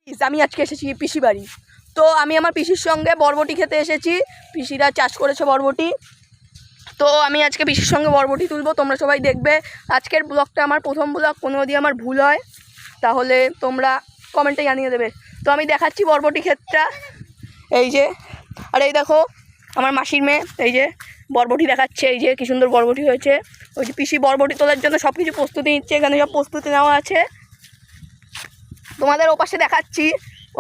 আমি আজকে এসেছি পিসি বাড়ি। তো আমি আমার পিসির সঙ্গে বরবটি খেতে এসেছি। পিসিরা চাষ করেছে বরবটি, তো আমি আজকে পিসির সঙ্গে বরবটি তুলবো। তোমরা সবাই দেখবে আজকের ব্লগটা আমার প্রথম ব্লগ। কোনো যদি আমার ভুল হয় তাহলে তোমরা কমেন্টে জানিয়ে দেবে। তো আমি দেখাচ্ছি বরবটি ক্ষেতটা, এই যে। আর এই দেখো আমার মাসির মেয়ে, এই যে বরবটি দেখাচ্ছে। এই যে কি সুন্দর বরবটি হয়েছে। ওই যে পিসি বরবটি তোলার জন্য সব কিছু প্রস্তুতি নিচ্ছে। এখানে সব প্রস্তুতি নেওয়া আছে। তোমাদের ওপাশে দেখাচ্ছি,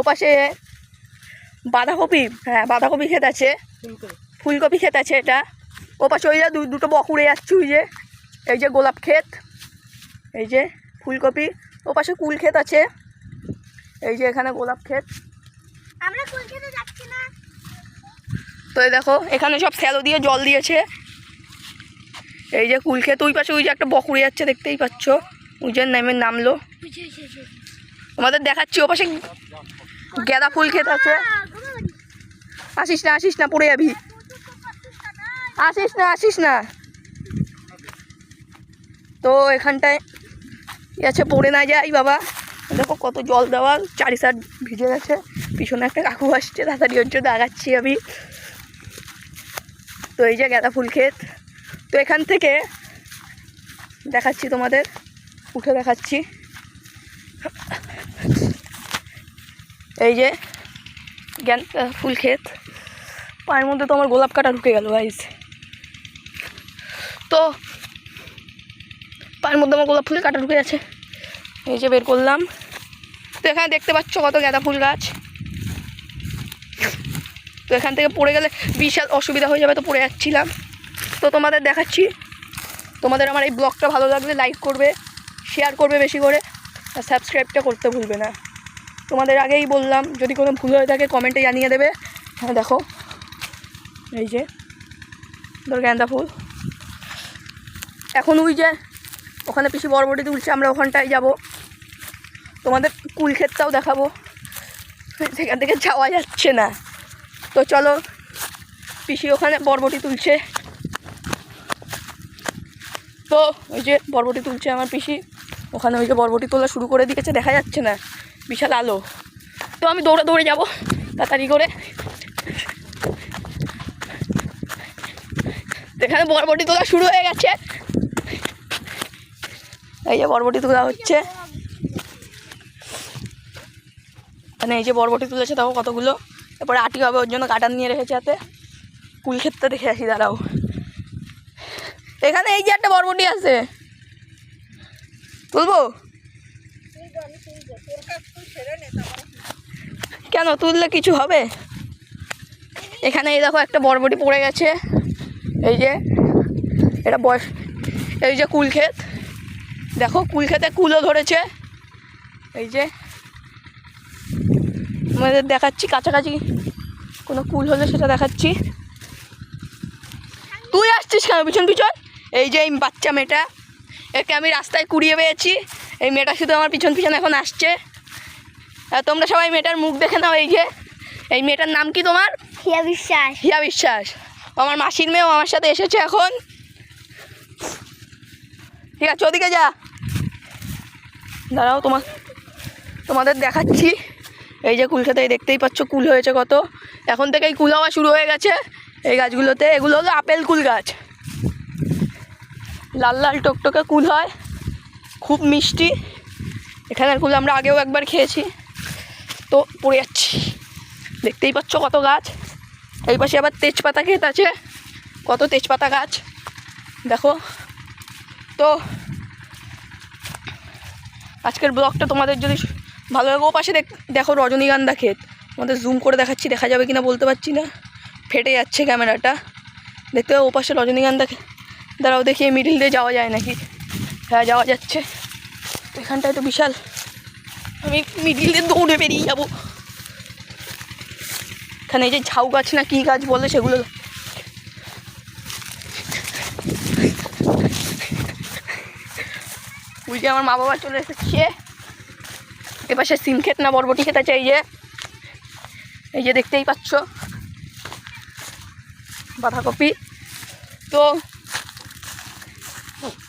ওপাশে বাঁধাকপি, হ্যাঁ বাঁধাকপি ক্ষেত আছে, ফুলকপি ক্ষেত আছে। এটা ওপাশে ওই যে দুটো বকুড়ে যাচ্ছে। ওই যে এই যে গোলাপ ক্ষেত, এই যে ফুলকপি। ওপাশে কুল ক্ষেত আছে, এই যে এখানে গোলাপ ক্ষেত। আমরা কুল খেতে যাচ্ছি না। তো এই দেখো এখানে সব স্যালো দিয়ে জল দিয়েছে। এই যে কুল ক্ষেত। ওই পাশে ওই যে একটা বকুড়ে যাচ্ছে, দেখতেই পাচ্ছ। ওই যে নামলো। তোমাদের দেখাচ্ছি ওপাশে গাঁদা ফুল ক্ষেত আছে। আসিস না পড়ে যাবি। আসিস না। তো এখানটায় আছে, পড়ে না যাই বাবা। দেখো কত জল দেওয়া, চারি সাইড ভিজে গেছে। পিছনে একটা কাকু আসছে, তাড়াতাড়ি ওর জন্য আগাচ্ছি আমি। তো এই যে গাঁদা ফুল ক্ষেত। তো এখান থেকে দেখাচ্ছি তোমাদের, উঠে দেখাচ্ছি। এই যে গাঁদা ফুল ক্ষেত। পায়ের মধ্যে তো আমার গোলাপ কাটা ঢুকে গেল গাইস। তো পায়ের মধ্যে আমার গোলাপ ফুলের কাটা ঢুকে গেছে, এই যে বের করলাম। তো এখানে দেখতে পাচ্ছ কত গাঁদা ফুল গাছ। তো এখান থেকে পড়ে গেলে বিশাল অসুবিধা হয়ে যাবে, তো পড়ে যাচ্ছিলাম। তো তোমাদের দেখাচ্ছি। তোমাদের আমার এই ব্লগটা ভালো লাগলে লাইক করবে, শেয়ার করবে বেশি করে, আর সাবস্ক্রাইবটা করতে ভুলবে না। তোমাদের আগেই বললাম, যদি কোনো ভুল হয়ে থাকে কমেন্টে জানিয়ে দেবে। হ্যাঁ দেখো এই যে ধর গাঁদা ফুল। এখন ওই যে ওখানে পিসি বরবটি তুলছে, আমরা ওখানটায় যাব। তোমাদের কুল ক্ষেতটাও দেখাবো, সেখান থেকে যাওয়া যাচ্ছে না। তো চলো, পিসি ওখানে বরবটি তুলছে। তো ওই যে বরবটি তুলছে আমার পিসি, ওখানে ওই যে বরবটি তোলা শুরু করে দিয়েছে, দেখা যাচ্ছে না, বিশাল আলো। তো আমি দৌড়ে যাব তাড়াতাড়ি করে। এখানে বরবটি তোলা শুরু হয়ে গেছে, এই যে বরবটি তোলা হচ্ছে। মানে এই যে বরবটি তুলেছে, দেখো কতগুলো। এরপরে আটি হবে, ওর জন্য কাটান নিয়ে রেখেছে হাতে। কুল ক্ষেতটা দেখে আসি, দাঁড়াও। এখানে এই যে একটা বরবটি আছে, তুলবো? কেন, তুললে কিছু হবে? এখানে এই দেখো একটা বরবটি পড়ে গেছে। এই যে এটা বয়স, এই যে কুল ক্ষেত। দেখো কুল ক্ষেতে কুলও ধরেছে। এই যে আমাদের দেখাচ্ছি, কাছাকাছি কোনো কুল হলে সেটা দেখাচ্ছি। তুই আসছিস কেন পিছন? এই যে এই বাচ্চা মেয়েটা, একে আমি রাস্তায় কুড়িয়ে পেয়েছি। এই মেয়েটা শুধু আমার পিছন এখন আসছে। তোমরা সবাই মেয়েটার মুখ দেখে নাও। এই যে এই মেয়েটার নাম কি তোমার? হিয়া বিশ্বাস। আমার মাসির মেয়েও আমার সাথে এসেছে এখন। ঠিক আছে, ওদিকে যা, দাঁড়াও তোমাদের দেখাচ্ছি। এই যে কুল খেতে দেখতেই পাচ্ছ, কুল হয়েছে কত। এখন থেকেই কুল হওয়া শুরু হয়ে গেছে এই গাছগুলোতে। এগুলো হলো আপেল কুল গাছ, লাল লাল টকটকে কুল হয়, খুব মিষ্টি। এখানের কুল আমরা আগেও একবার খেয়েছি। তো পড়ে যাচ্ছি, দেখতেই পাচ্ছ কত গাছ। এই পাশে আবার তেজপাতা ক্ষেত আছে, কত তেজপাতা গাছ দেখো। তো আজকের ব্লগটা তোমাদের যদি ভালো লাগে, ও পাশে দেখো রজনীগন্ধা ক্ষেত। আমাদের জুম করে দেখাচ্ছি, দেখা যাবে কিনা বলতে পারছি না, ফেটে যাচ্ছে ক্যামেরাটা। দেখতে ও পাশে রজনীগন্ধা ক্ষেত। দাঁড়াও দেখি মিডিল দিয়ে যাওয়া যায় নাকি। হ্যাঁ যাওয়া যাচ্ছে। এখানটায় তো বিশাল, আমি মিডিল দিয়ে দৌড়ে বেরিয়ে যাবো। এখানে এই যে ঝাউ গাছ না কী গাছ বলে সেগুলো। ওই যে আমার মা বাবা চলে এসেছে। এপাশে সিম ক্ষেত না বরবটি ক্ষেত আছে, এই যে দেখতেই পাচ্ছ বাঁধাকপি। তো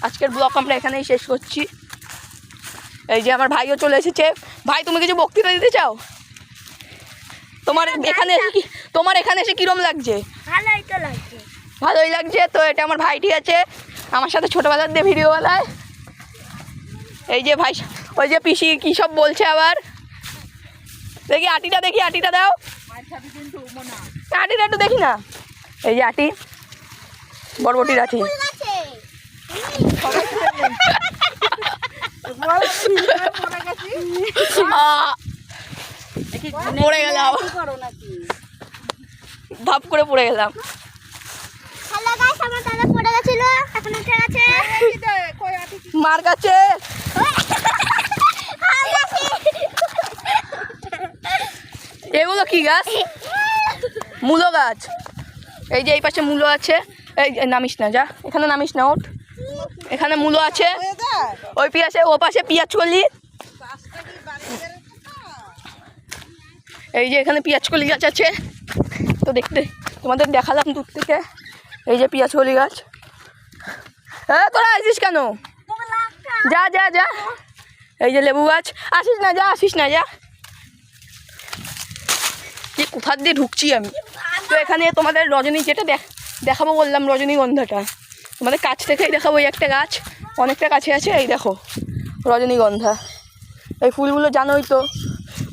আজকের ব্লগ আমরা এখানেই শেষ করছি। এই যে আমার ভাইও চলে এসেছে, ভাই তুমি কিছু বক্তৃতা দিতে চাও? তোমার এখানে এসে কিরম লাগছে? ভালোই তো লাগছে। ভালোই লাগছে তো। এটা আমার ভাইটি আছে আমার সাথে ছোটোবেলার দিয়ে ভিডিওবেলায়। এই যে ভাই, ওই যে পিসি কী সব বলছে আবার। দেখি আটিটা দাও, আটিটা একটু দেখি না। এই যে আটি, বরবটির আটি। ফুল গাছে পড়ে গেলাম, ধাপ করে পড়ে গেলাম। হ্যালো গাইস, আমার দাদা পড়ে গেছিল, এখন উঠে গেছে। মার কাছে এগুলো কি গাছ? মূলো গাছ। এই যে এই পাশে মূলো আছে। এই নামিস না, যা এখানে নামিস না, ওঠ। এখানে মূলো আছে, ওই পিয়াসে ও পাশে পিঁয়াজ কলি। এই যে এখানে পেঁয়াজ কলি গাছ আছে। তো দেখতে তোমাদের দেখালাম দূর থেকে। এই যে পেঁয়াজ কলি গাছ। হ্যাঁ তোরা আসিস কেন? যা যা যা। এই যে লেবু গাছ। আসিস না যা। যে কোথার দিয়ে ঢুকছি আমি। তো এখানে তোমাদের রজনী যেটা দেখাবো বললাম, রজনীগন্ধাটা তোমাদের কাছ থেকেই দেখাবো। এই একটা গাছ অনেকটা কাছে আছে, এই দেখো রজনীগন্ধা। এই ফুলগুলো জানোই তো,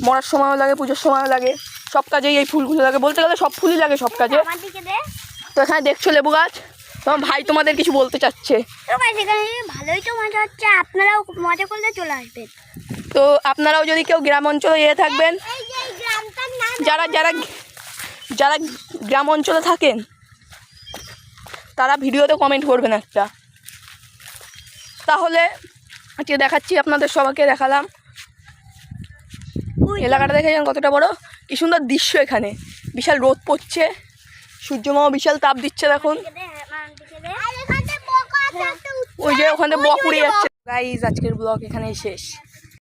মরার সময়ও লাগে, পুজোর সময়ও লাগে, সব কাজেই এই ফুলগুলো লাগে। বলতে গেলে সব ফুলই লাগে সব কাজে। তো এখানে দেখছো লেবু গাছ। তোমার ভাই তোমাদের কিছু বলতে চাচ্ছে। ভালোই তো মজা হচ্ছে, আপনারাও মজা করলে চলে আসবেন। তো আপনারাও যদি কেউ গ্রাম অঞ্চলে থাকবেন, যারা গ্রাম অঞ্চলে থাকেন তারা ভিডিওতে কমেন্ট করবেন একটা। তাহলে আজকে দেখাচ্ছি আপনাদের, সবাইকে দেখালাম। এলাকাটা দেখে যান কতটা বড়, কি সুন্দর দৃশ্য। এখানে বিশাল রোদ পড়ছে, সূর্যমামা বিশাল তাপ দিচ্ছে দেখুন। ওই যে ওখানে বক উড়ে যাচ্ছে। গাইজ আজকের ব্লগ এখানেই শেষ।